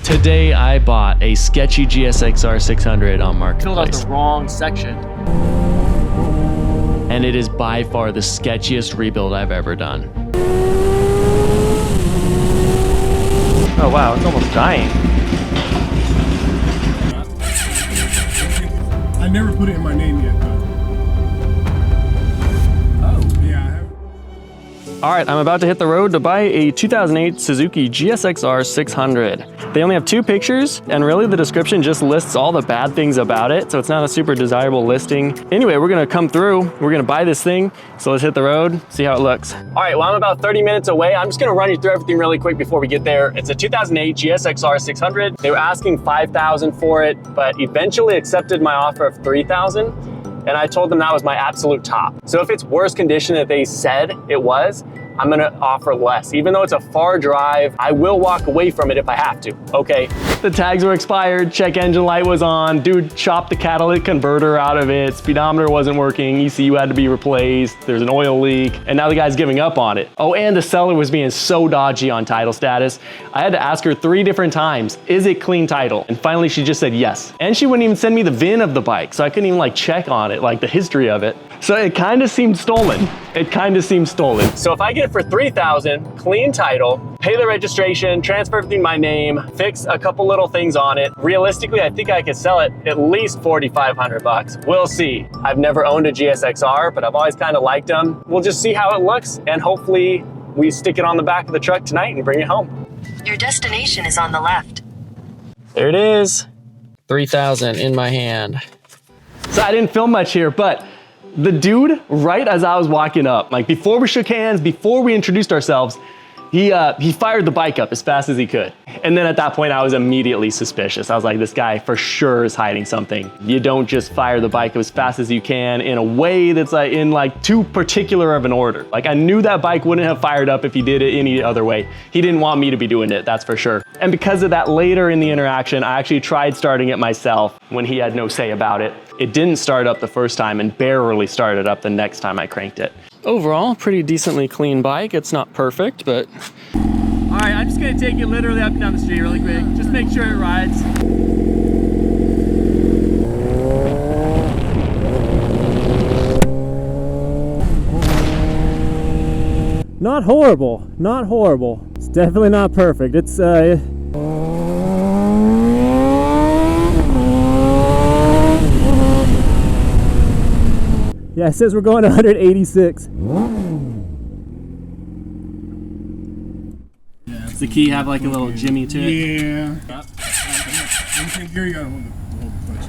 Today I bought a Sketchy GSXR600 on Marketplace. Filled out the wrong section. And it is by far the sketchiest rebuild I've ever done. Oh wow, it's almost dying. I never put it in my name yet, though. Oh. Yeah, I have. All right, I'm about to hit the road to buy a 2008 Suzuki GSXR600. They only have 2 pictures, and really the description just lists all the bad things about it, so it's not a super desirable listing. Anyway, we're gonna come through, we're gonna buy this thing, so let's hit the road, see how it looks. All right, well, I'm about 30 minutes away. I'm just gonna run you through everything really quick before we get there. It's a 2008 GSXR600. They were asking $5,000 for it, but eventually accepted my offer of $3,000. And I told them that was my absolute top. So if it's worse condition that they said it was, I'm gonna offer less. Even though it's a far drive, I will walk away from it if I have to, okay? The tags were expired, check engine light was on, dude chopped the catalytic converter out of it, speedometer wasn't working, ECU had to be replaced, there's an oil leak, and now the guy's giving up on it. Oh, and the seller was being so dodgy on title status. I had to ask her 3 different times, is it clean title? And finally she just said yes. And she wouldn't even send me the VIN of the bike, so I couldn't even like check on it, like the history of it. So it kind of seemed stolen. It kind of seemed stolen. So if I get it for $3,000, clean title, pay the registration, transfer everything to my name, fix a couple little things on it, realistically, I think I could sell it at least $4,500. We'll see. I've never owned a GSXR, but I've always kind of liked them. We'll just see how it looks, and hopefully we stick it on the back of the truck tonight and bring it home. Your destination is on the left. There it is. $3,000 in my hand. So I didn't film much here, but the dude, right as I was walking up, like before we shook hands, before we introduced ourselves, he fired the bike up as fast as he could. And then at that point, I was immediately suspicious. I was like, this guy for sure is hiding something. You don't just fire the bike up as fast as you can in a way that's like in like too particular of an order. Like I knew that bike wouldn't have fired up if he did it any other way. He didn't want me to be doing it, that's for sure. And because of that, later in the interaction, I actually tried starting it myself when he had no say about it. It didn't start up the first time and barely started up the next time I cranked it. Overall, pretty decently clean bike. It's not perfect, but... All right, I'm just gonna take you literally up and down the street really quick. Just make sure it rides. Not horrible, not horrible. It's definitely not perfect. It's yeah, it says we're going 186. Yeah, does the key have like a little jimmy to it? Yeah. Here you go. Hold the clutch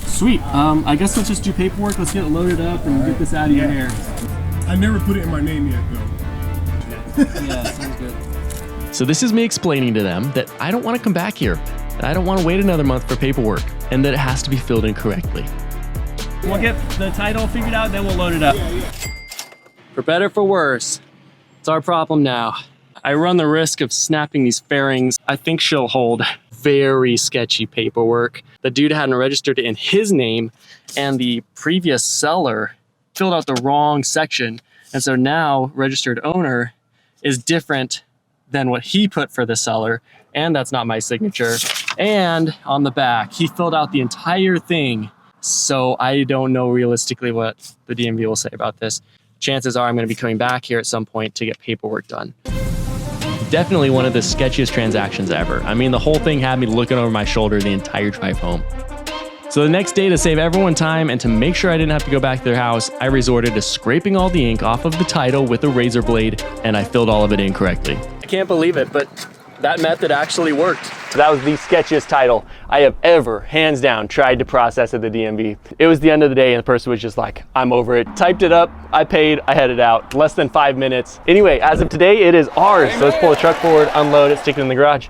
in. Sweet. I guess let's just do paperwork. Let's get it loaded up and get this out of your hair. I never put it in my name yet, though. Yeah, sounds good. So this is me explaining to them that I don't want to come back here. I don't want to wait another month for paperwork, and that it has to be filled in correctly. We'll get the title figured out, then we'll load it up. For better, for worse, it's our problem now. I run the risk of snapping these fairings. I think she'll hold very sketchy paperwork. The dude hadn't registered it in his name, and the previous seller filled out the wrong section. And so now registered owner is different than what he put for the seller, and that's not my signature. And on the back, he filled out the entire thing. So I don't know realistically what the DMV will say about this. Chances are I'm going to be coming back here at some point to get paperwork done. Definitely one of the sketchiest transactions ever. I mean, the whole thing had me looking over my shoulder the entire drive home. So the next day, to save everyone time and to make sure I didn't have to go back to their house, I resorted to scraping all the ink off of the title with a razor blade, and I filled all of it in correctly. I can't believe it, but that method actually worked. That was the sketchiest title I have ever, hands down, tried to process at the DMV. It was the end of the day and the person was just like, I'm over it. Typed it up, I paid, I headed out. Less than 5 minutes. Anyway, as of today, it is ours. So let's pull the truck forward, unload it, stick it in the garage.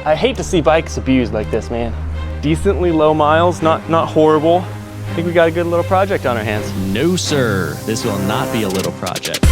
I hate to see bikes abused like this, man. Decently low miles, not horrible. I think we got a good little project on our hands. No, sir. This will not be a little project.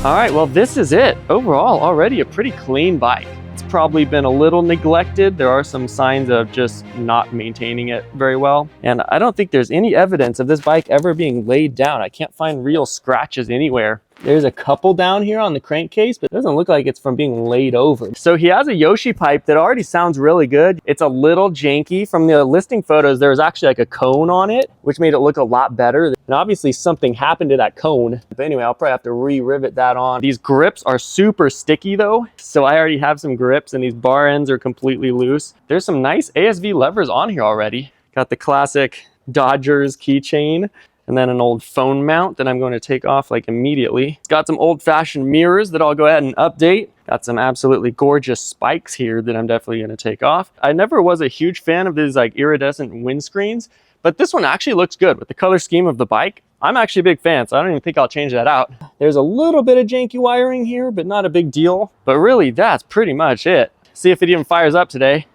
All right, well, this is it. Overall, already a pretty clean bike. It's probably been a little neglected. There are some signs of just not maintaining it very well. And I don't think there's any evidence of this bike ever being laid down. I can't find real scratches anywhere. There's a couple down here on the crankcase, but it doesn't look like it's from being laid over. So he has a Yoshi pipe that already sounds really good. It's a little janky. From the listing photos, there was actually like a cone on it, which made it look a lot better. And obviously something happened to that cone. But anyway, I'll probably have to re-rivet that on. These grips are super sticky though. So I already have some grips and these bar ends are completely loose. There's some nice ASV levers on here already. Got the classic Dodgers keychain. And then an old phone mount that I'm going to take off like immediately. It's got some old-fashioned mirrors that I'll go ahead and update. Got some absolutely gorgeous spikes here that I'm definitely going to take off. I never was a huge fan of these like iridescent windscreens, but this one actually looks good with the color scheme of the bike. I'm actually a big fan, so I don't even think I'll change that out. There's a little bit of janky wiring here, but not a big deal. But really, that's pretty much it. See if it even fires up today.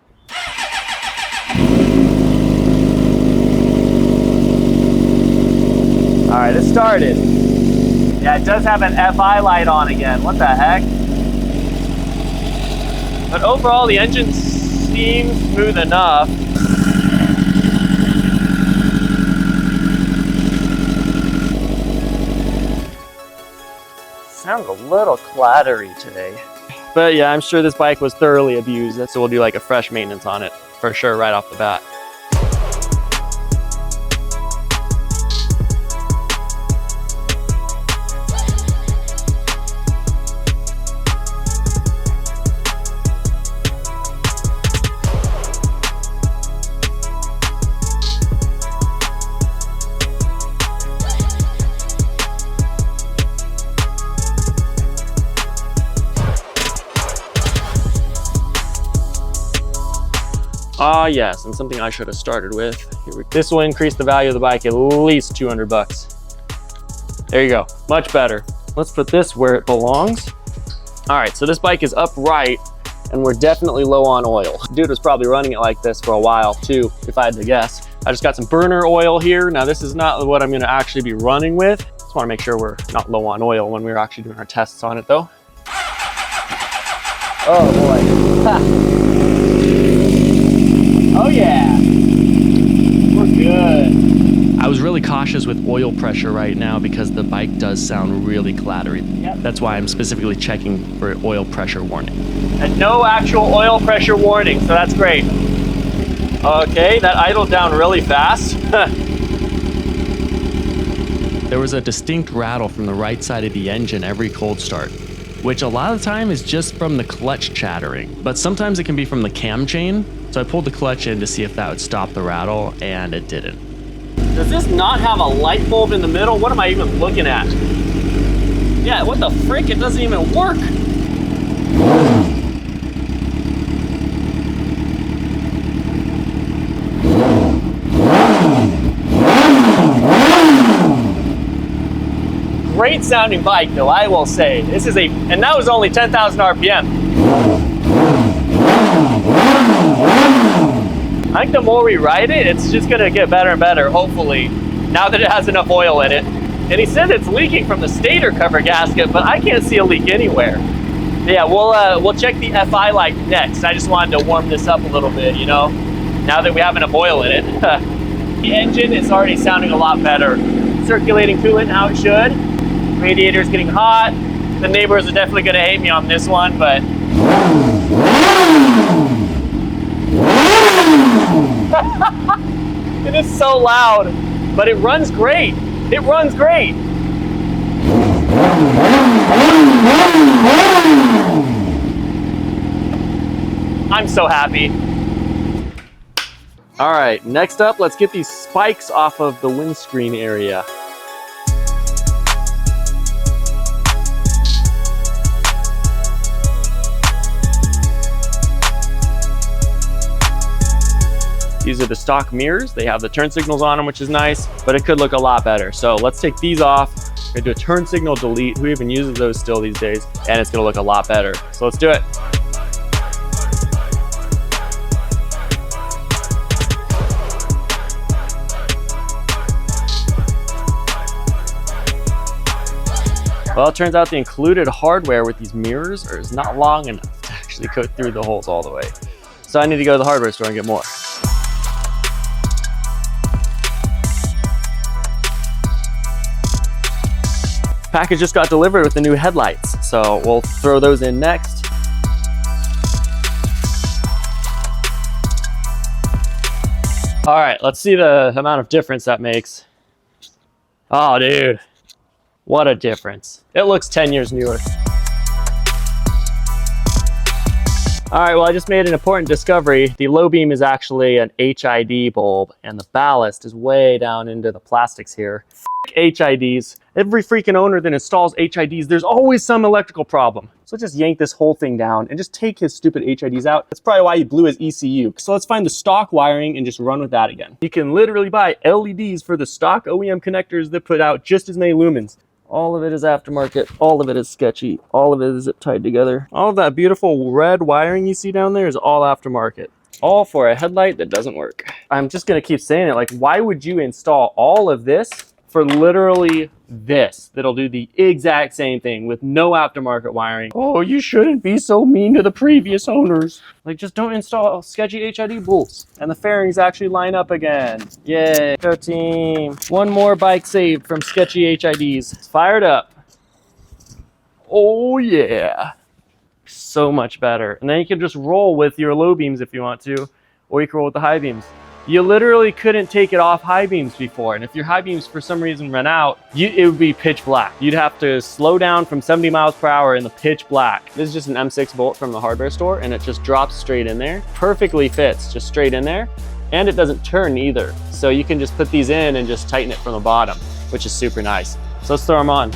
All right, it started. Yeah, it does have an FI light on again. What the heck? But overall, the engine seems smooth enough. Sounds a little clattery today. But yeah, I'm sure this bike was thoroughly abused, so we'll do like a fresh maintenance on it for sure right off the bat. Ah, yes, and something I should have started with. This will increase the value of the bike at least 200 bucks. There you go, much better. Let's put this where it belongs. All right, so this bike is upright and we're definitely low on oil. Dude was probably running it like this for a while too, if I had to guess. I just got some burner oil here. Now this is not what I'm gonna actually be running with. Just wanna make sure we're not low on oil when we're actually doing our tests on it though. Oh boy. Oh yeah, we're good. I was really cautious with oil pressure right now because the bike does sound really clattery. Yep. That's why I'm specifically checking for oil pressure warning. And no actual oil pressure warning, so that's great. Okay, that idled down really fast. There was a distinct rattle from the right side of the engine every cold start, which a lot of the time is just from the clutch chattering, but sometimes it can be from the cam chain. So I pulled the clutch in to see if that would stop the rattle, and it didn't. Does this not have a light bulb in the middle? What am I even looking at? Yeah, what the frick? It doesn't even work. Great sounding bike though, I will say. This is and that was only 10,000 RPM. I think the more we ride it, it's just gonna get better and better, hopefully, now that it has enough oil in it. And he said it's leaking from the stator cover gasket, but I can't see a leak anywhere. Yeah, we'll check the FI light next. I just wanted to warm this up a little bit, you know, now that we have enough oil in it. The engine is already sounding a lot better. Circulating coolant how it should. Radiator's getting hot. The neighbors are definitely gonna hate me on this one, but it is so loud, but it runs great. It runs great. I'm so happy. All right, next up, let's get these spikes off of the windscreen area. These are the stock mirrors. They have the turn signals on them, which is nice, but it could look a lot better. So let's take these off. We're gonna do a turn signal delete. Who even uses those still these days? And it's gonna look a lot better. So let's do it. Well, it turns out the included hardware with these mirrors is not long enough to actually go through the holes all the way. So I need to go to the hardware store and get more. Package just got delivered with the new headlights, so we'll throw those in next. All right, let's see the amount of difference that makes. Oh, dude, what a difference. It looks 10 years newer. All right, well, I just made an important discovery. The low beam is actually an HID bulb, and the ballast is way down into the plastics here. HIDs. Every freaking owner that installs HIDs, there's always some electrical problem. So let's just yank this whole thing down and just take his stupid HIDs out. That's probably why he blew his ECU. So let's find the stock wiring and just run with that again. You can literally buy LEDs for the stock OEM connectors that put out just as many lumens. All of it is aftermarket, all of it is sketchy, all of it is zip tied together. All of that beautiful red wiring you see down there is all aftermarket. All for a headlight that doesn't work. I'm just gonna keep saying it, like, why would you install all of this for literally this that'll do the exact same thing with no aftermarket wiring? Oh, you shouldn't be so mean to the previous owners. Like, just don't install sketchy HID bolts. And the fairings actually line up again. Yay, go team. One more bike saved from sketchy HIDs. It's fired up. Oh yeah. So much better. And then you can just roll with your low beams if you want to, or you can roll with the high beams. You literally couldn't take it off high beams before. And if your high beams for some reason run out, it would be pitch black. You'd have to slow down from 70 miles per hour in the pitch black. This is just an M6 bolt from the hardware store, and it just drops straight in there. Perfectly fits, just straight in there. And it doesn't turn either. So you can just put these in and just tighten it from the bottom, which is super nice. So let's throw them on.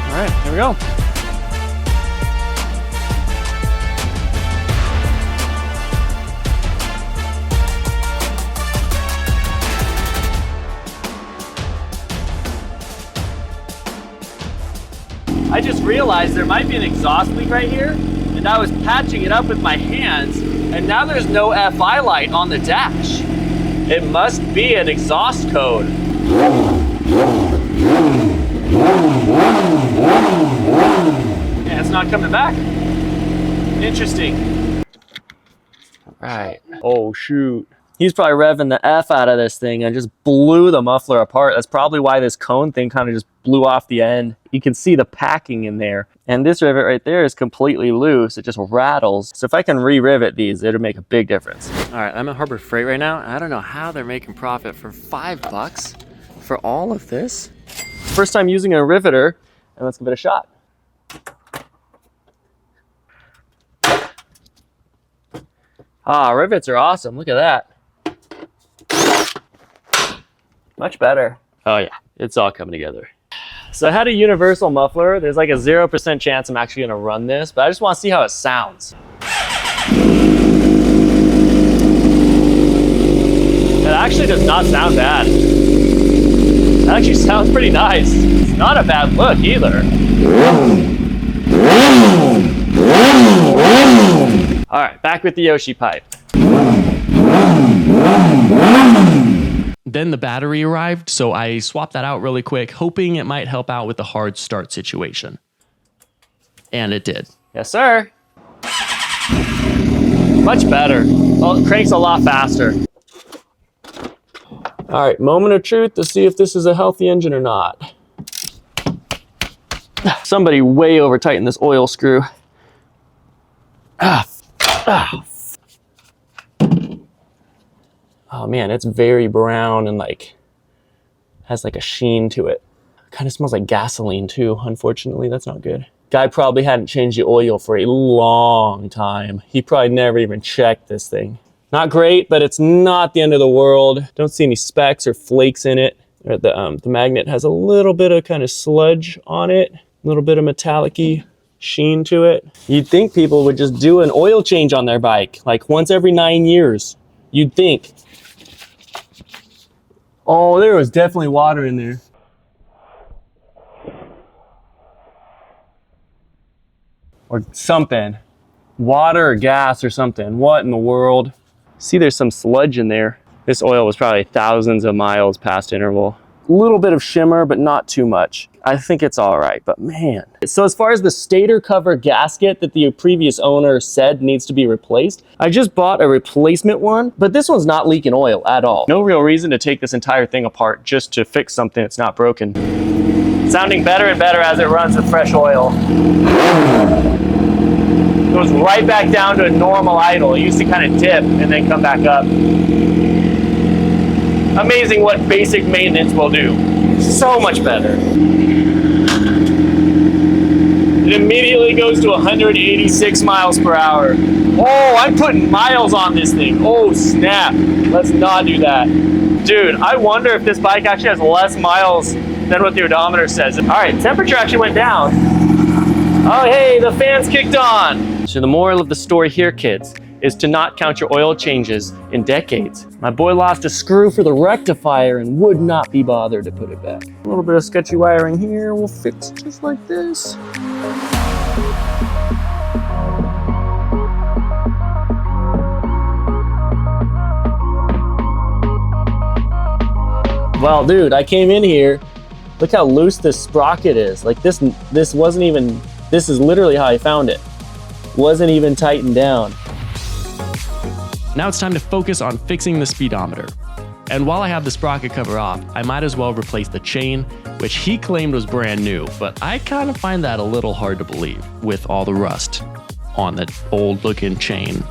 All right, here we go. I just realized there might be an exhaust leak right here, and I was patching it up with my hands, and now there's no FI light on the dash. It must be an exhaust code. Yeah, it's not coming back. Interesting. All right. Oh, shoot. He's probably revving the F out of this thing and just blew the muffler apart. That's probably why this cone thing kind of just blew off the end. You can see the packing in there. And this rivet right there is completely loose. It just rattles. So if I can re-rivet these, it'll make a big difference. All right, I'm at Harbor Freight right now. I don't know how they're making profit for $5 for all of this. First time using a riveter, and let's give it a shot. Ah, rivets are awesome. Look at that. Much better. Oh yeah, it's all coming together. So I had a universal muffler. There's like a 0% chance I'm actually gonna run this, but I just wanna see how it sounds. It actually does not sound bad. It actually sounds pretty nice. It's not a bad look either. All right, back with the Yoshi pipe. Then the battery arrived, so I swapped that out really quick, hoping it might help out with the hard start situation. And it did. Yes, sir. Much better. Well, it cranks a lot faster. All right, moment of truth to see if this is a healthy engine or not. Somebody way over tightened this oil screw. Oh man, it's very brown and like has like a sheen to it. Kind of smells like gasoline too, unfortunately. That's not good. Guy probably hadn't changed the oil for a long time. He probably never even checked this thing. Not great, but it's not the end of the world. Don't see any specks or flakes in it. The magnet has a little bit of kind of sludge on it, a little bit of metallic-y sheen to it. You'd think people would just do an oil change on their bike, like once every 9 years. You'd think. Oh, there was definitely water in there. or something. Water or gas or something. What in the world? See, there's some sludge in there. This oil was probably thousands of miles past interval. A little bit of shimmer, but not too much. I think it's all right, but man. So as far as the stator cover gasket that the previous owner said needs to be replaced, I just bought a replacement one, but this one's not leaking oil at all. No real reason to take this entire thing apart just to fix something that's not broken. Sounding better and better as it runs with fresh oil. Goes right back down to a normal idle. It used to kind of dip and then come back up. Amazing what basic maintenance will do. So much better. It immediately goes to 186 miles per hour. Oh, I'm putting miles on this thing. Oh, snap. Let's not do that. Dude, I wonder if this bike actually has less miles than what the odometer says. All right, temperature actually went down. Oh, hey, the fans kicked on. So the moral of the story here, kids, is to not count your oil changes in decades. My boy lost a screw for the rectifier and would not be bothered to put it back. A little bit of sketchy wiring here, we'll fix just like this. Well, dude, I came in here. Look how loose this sprocket is. Like this wasn't even, this is literally how I found it. Wasn't even tightened down. Now it's time to focus on fixing the speedometer. And while I have the sprocket cover off, I might as well replace the chain, which he claimed was brand new, but I kind of find that a little hard to believe with all the rust on the old looking chain.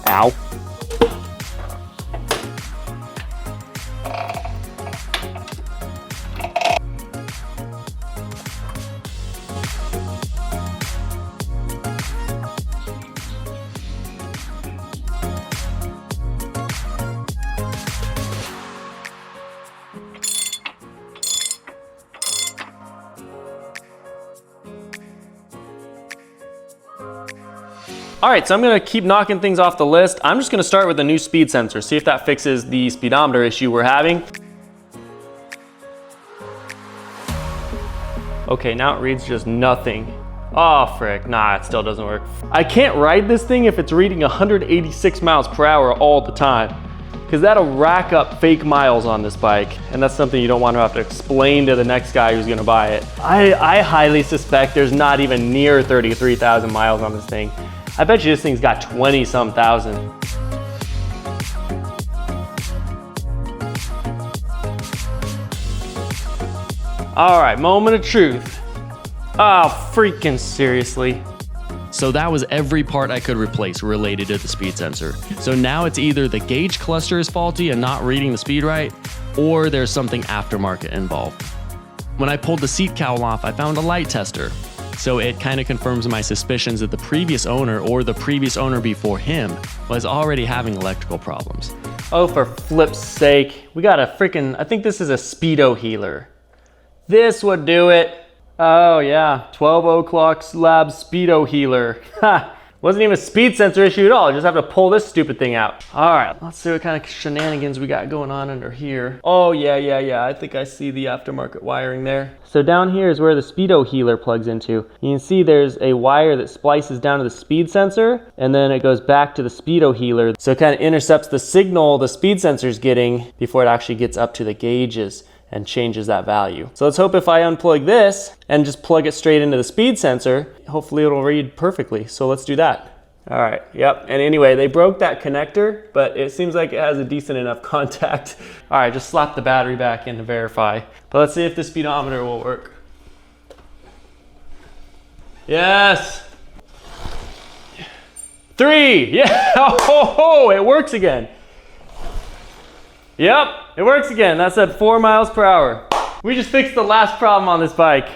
Ow. All right, so I'm gonna keep knocking things off the list. I'm just gonna start with a new speed sensor, see if that fixes the speedometer issue we're having. Okay, now it reads just nothing. Oh, frick, nah, it still doesn't work. I can't ride this thing if it's reading 186 miles per hour all the time, because that'll rack up fake miles on this bike, and that's something you don't want to have to explain to the next guy who's gonna buy it. I highly suspect there's not even near 33,000 miles on this thing. I bet you this thing's got 20-some thousand. All right, moment of truth. Oh, freaking seriously. So that was every part I could replace related to the speed sensor. So now it's either the gauge cluster is faulty and not reading the speed right, or there's something aftermarket involved. When I pulled the seat cowl off, I found a light tester. So it kind of confirms my suspicions that the previous owner or the previous owner before him was already having electrical problems. Oh, for flip's sake. We got a freaking, I think this is a speedo healer. This would do it. Oh yeah, 12 o'clock lab speedo healer. Ha! Wasn't even a speed sensor issue at all. I just have to pull this stupid thing out. All right, let's see what kind of shenanigans we got going on under here. Oh yeah. I think I see the aftermarket wiring there. So down here is where the speedo healer plugs into. You can see there's a wire that splices down to the speed sensor, and then it goes back to the speedo healer. So it kind of intercepts the signal the speed sensor's getting before it actually gets up to the gauges and changes that value. So let's hope if I unplug this and just plug it straight into the speed sensor, hopefully it'll read perfectly. So let's do that. All right, yep. And anyway, they broke that connector, but it seems like it has a decent enough contact. All right, just slap the battery back in to verify. But let's see if the speedometer will work. Yes. 3, yeah, oh, it works again. Yep, it works again. That's at 4 miles per hour. We just fixed the last problem on this bike.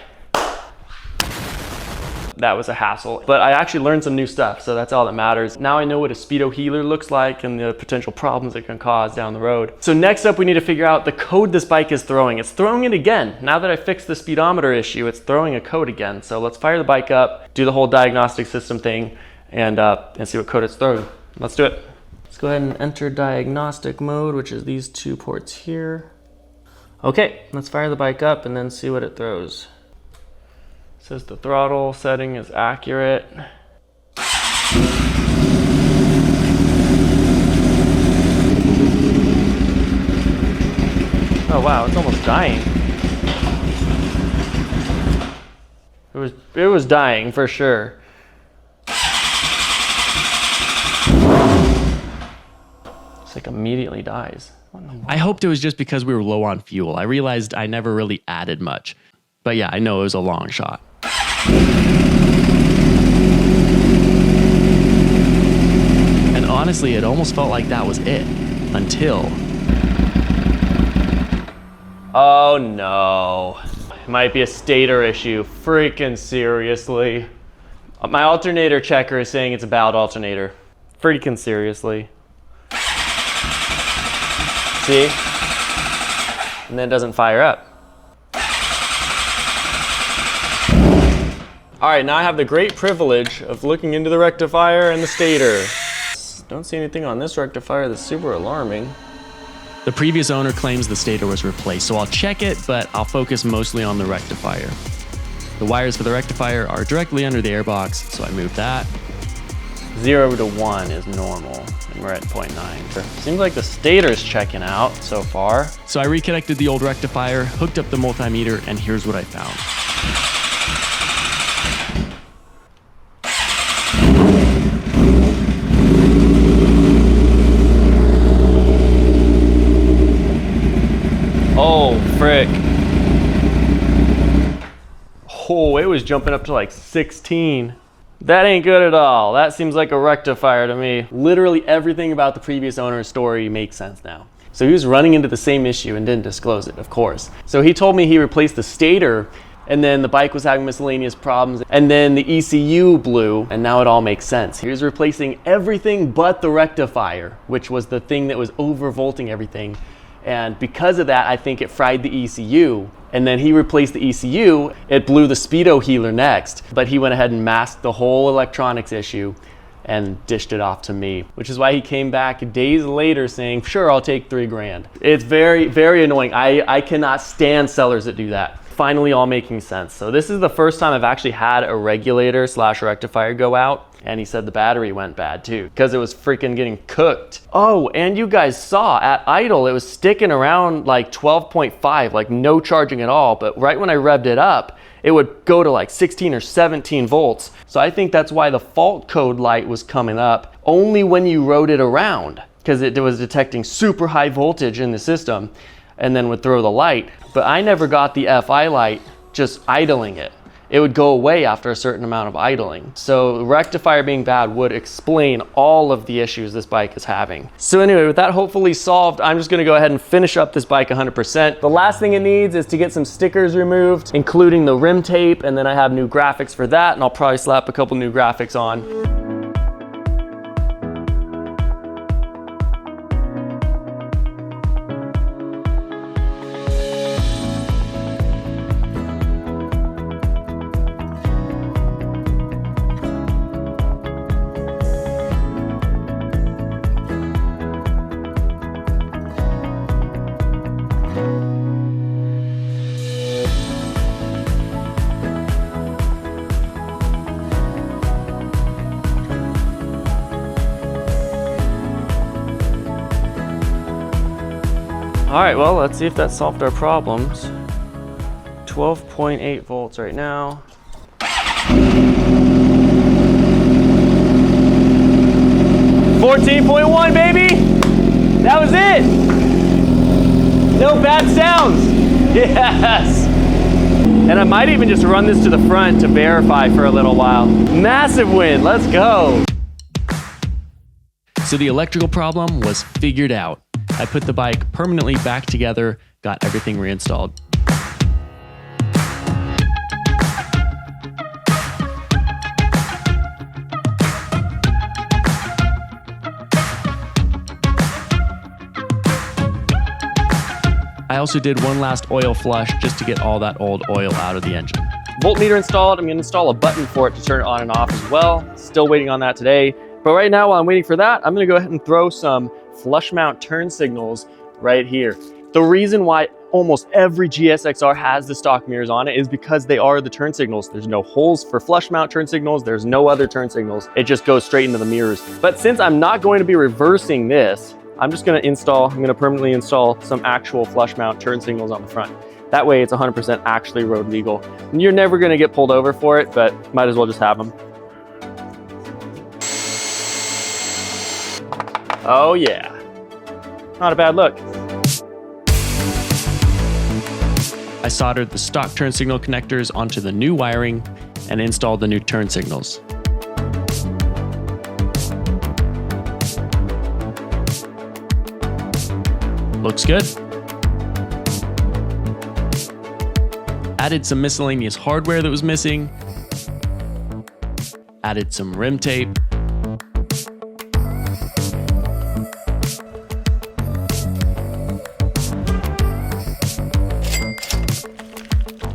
That was a hassle, but I actually learned some new stuff, so that's all that matters. Now I know what a speedo healer looks like and the potential problems it can cause down the road. So next up, we need to figure out the code this bike is throwing. It's throwing it again. Now that I fixed the speedometer issue, it's throwing a code again. So let's fire the bike up, do the whole diagnostic system thing, and see what code it's throwing. Let's do it. Let's go ahead and enter diagnostic mode, which is these 2 ports here. Okay, let's fire the bike up and then see what it throws. Says the throttle setting is accurate. Oh wow, it's almost dying. It was dying for sure. It's like immediately dies. I hoped it was just because we were low on fuel. I realized I never really added much. But yeah, I know it was a long shot. And honestly, it almost felt like that was it. Until... Oh no. It might be a stator issue. Freaking seriously. My alternator checker is saying it's a bad alternator. Freaking seriously. See? And then it doesn't fire up. All right, now I have the great privilege of looking into the rectifier and the stator. Don't see anything on this rectifier that's super alarming. The previous owner claims the stator was replaced, so I'll check it, but I'll focus mostly on the rectifier. The wires for the rectifier are directly under the airbox, so I moved that. 0 to 1 is normal, and we're at 0.9. Seems like the stator's checking out so far. So I reconnected the old rectifier, hooked up the multimeter, and here's what I found. Oh, frick. Oh, it was jumping up to like 16. That ain't good at all. That seems like a rectifier to me. Literally everything about the previous owner's story makes sense now. So he was running into the same issue and didn't disclose it, of course. So he told me he replaced the stator, and then the bike was having miscellaneous problems, and then the ECU blew, and now it all makes sense. He was replacing everything but the rectifier, which was the thing that was overvolting everything. And because of that, I think it fried the ECU. And then he replaced the ECU, it blew the speedo healer next, but he went ahead and masked the whole electronics issue and dished it off to me, which is why he came back days later saying, sure, I'll take $3,000. It's very, very annoying. I cannot stand sellers that do that. Finally all making sense. So this is the first time I've actually had a regulator / rectifier go out. And he said the battery went bad too, because it was freaking getting cooked. Oh, and you guys saw at idle, it was sticking around like 12.5, like no charging at all. But right when I revved it up, it would go to like 16 or 17 volts. So I think that's why the fault code light was coming up only when you rode it around, because it was detecting super high voltage in the system and then would throw the light. But I never got the FI light just idling it. It would go away after a certain amount of idling. So the rectifier being bad would explain all of the issues this bike is having. So anyway, with that hopefully solved, I'm just gonna go ahead and finish up this bike 100%. The last thing it needs is to get some stickers removed, including the rim tape, and then I have new graphics for that, and I'll probably slap a couple new graphics on. All right, well, let's see if that solved our problems. 12.8 volts right now. 14.1, baby! That was it! No bad sounds! Yes! And I might even just run this to the front to verify for a little while. Massive win, let's go! So the electrical problem was figured out. I put the bike permanently back together, got everything reinstalled. I also did one last oil flush just to get all that old oil out of the engine. Voltmeter installed. I'm gonna install a button for it to turn it on and off as well. Still waiting on that today. But right now, while I'm waiting for that, I'm gonna go ahead and throw some flush mount turn signals right here. The reason why almost every GSXR has the stock mirrors on it is because they are the turn signals. There's no holes for flush mount turn signals. There's no other turn signals. It just goes straight into the mirrors. But since I'm not going to be reversing this, I'm gonna permanently install some actual flush mount turn signals on the front. That way it's 100% actually road legal. And you're never gonna get pulled over for it, but might as well just have them. Oh yeah, not a bad look. I soldered the stock turn signal connectors onto the new wiring and installed the new turn signals. Looks good. Added some miscellaneous hardware that was missing. Added some rim tape.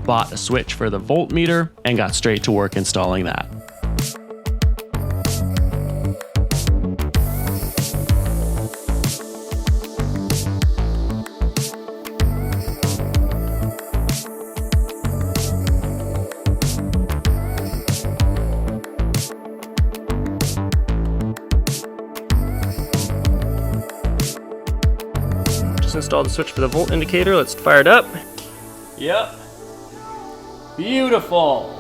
Bought a switch for the voltmeter and got straight to work installing that. Just installed the switch for the volt indicator. Let's fire it up. Yep. Beautiful.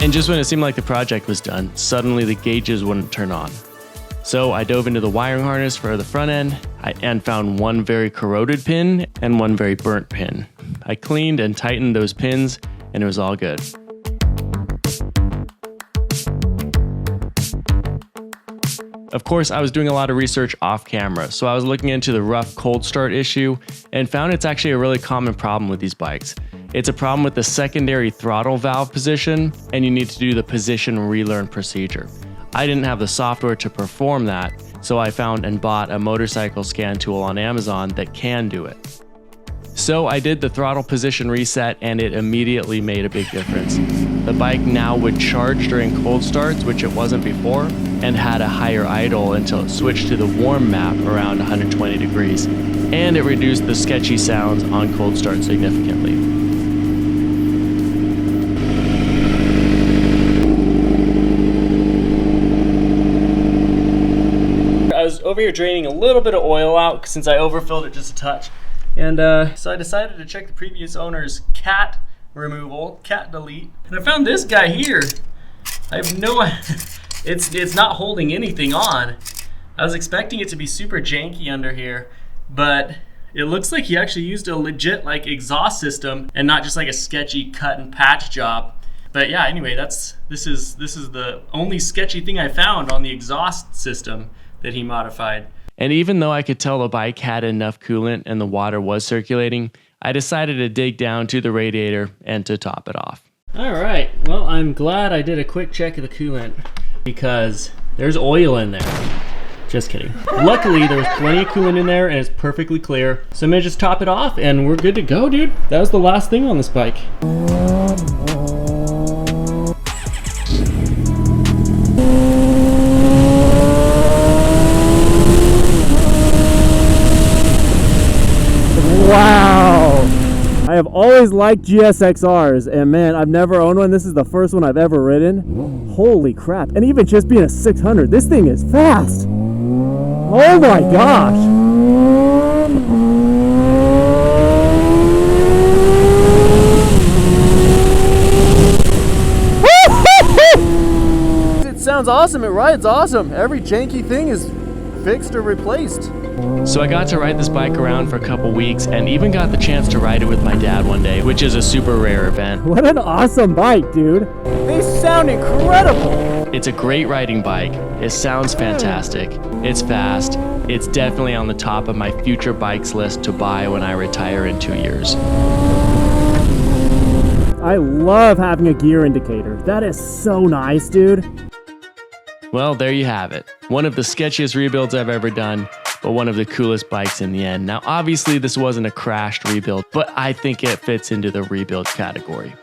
And just when it seemed like the project was done, suddenly the gauges wouldn't turn on. So I dove into the wiring harness for the front end and found one very corroded pin and one very burnt pin. I cleaned and tightened those pins and it was all good. Of course, I was doing a lot of research off camera, so I was looking into the rough cold start issue and found it's actually a really common problem with these bikes. It's a problem with the secondary throttle valve position, and you need to do the position relearn procedure. I didn't have the software to perform that, so I found and bought a motorcycle scan tool on Amazon that can do it. So I did the throttle position reset and it immediately made a big difference. The bike now would charge during cold starts, which it wasn't before, and had a higher idle until it switched to the warm map around 120 degrees. And it reduced the sketchy sounds on cold start significantly. I was over here draining a little bit of oil out since I overfilled it just a touch. And so I decided to check the previous owner's cat removal, cat delete. And I found this guy here. I have no idea. It's not holding anything on. I was expecting it to be super janky under here, but it looks like he actually used a legit like exhaust system and not just like a sketchy cut and patch job. But yeah, anyway, this is the only sketchy thing I found on the exhaust system that he modified. And even though I could tell the bike had enough coolant and the water was circulating, I decided to dig down to the radiator and to top it off. All right, well, I'm glad I did a quick check of the coolant because there's oil in there. Just kidding. Luckily, there was plenty of coolant in there and it's perfectly clear. So I'm gonna just top it off and we're good to go, dude. That was the last thing on this bike. Wow! I have always liked GSXRs, and man, I've never owned one. This is the first one I've ever ridden. Holy crap. And even just being a 600, this thing is fast! Oh my gosh! sounds awesome. It rides awesome. Every janky thing is fixed or replaced. So I got to ride this bike around for a couple weeks and even got the chance to ride it with my dad one day, which is a super rare event. What an awesome bike, dude. They sound incredible. It's a great riding bike. It sounds fantastic. It's fast. It's definitely on the top of my future bikes list to buy when I retire in 2 years. I love having a gear indicator. That is so nice, dude. Well, there you have it. One of the sketchiest rebuilds I've ever done, but one of the coolest bikes in the end. Now, obviously, this wasn't a crashed rebuild, but I think it fits into the rebuild category.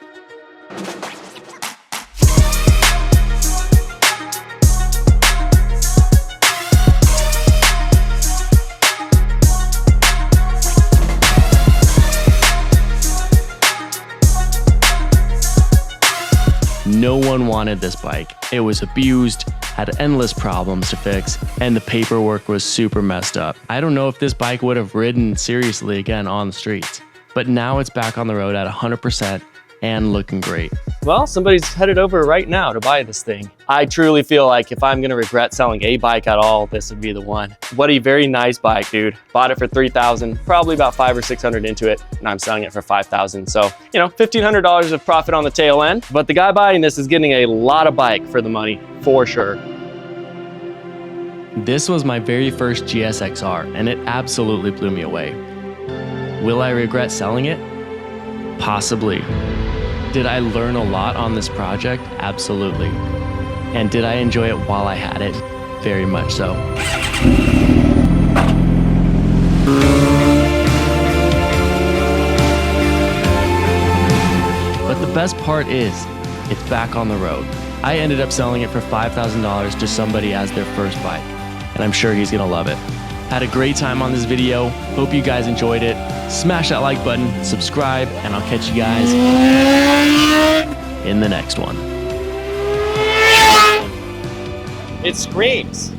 No one wanted this bike. It was abused, had endless problems to fix, and the paperwork was super messed up. I don't know if this bike would have ridden seriously again on the streets, but now it's back on the road at 100% and looking great. Well, somebody's headed over right now to buy this thing. I truly feel like if I'm gonna regret selling a bike at all, this would be the one. What a very nice bike, dude. Bought it for $3,000, probably about $500 or $600 into it, and I'm selling it for $5,000. So, you know, $1,500 of profit on the tail end, but the guy buying this is getting a lot of bike for the money, for sure. This was my very first GSXR, and it absolutely blew me away. Will I regret selling it? Possibly. Did I learn a lot on this project? Absolutely. And did I enjoy it while I had it? Very much so. But the best part is, it's back on the road. I ended up selling it for $5,000 to somebody as their first bike, and I'm sure he's gonna love it. Had a great time on this video. Hope you guys enjoyed it. Smash that like button, subscribe, and I'll catch you guys in the next one. It screams.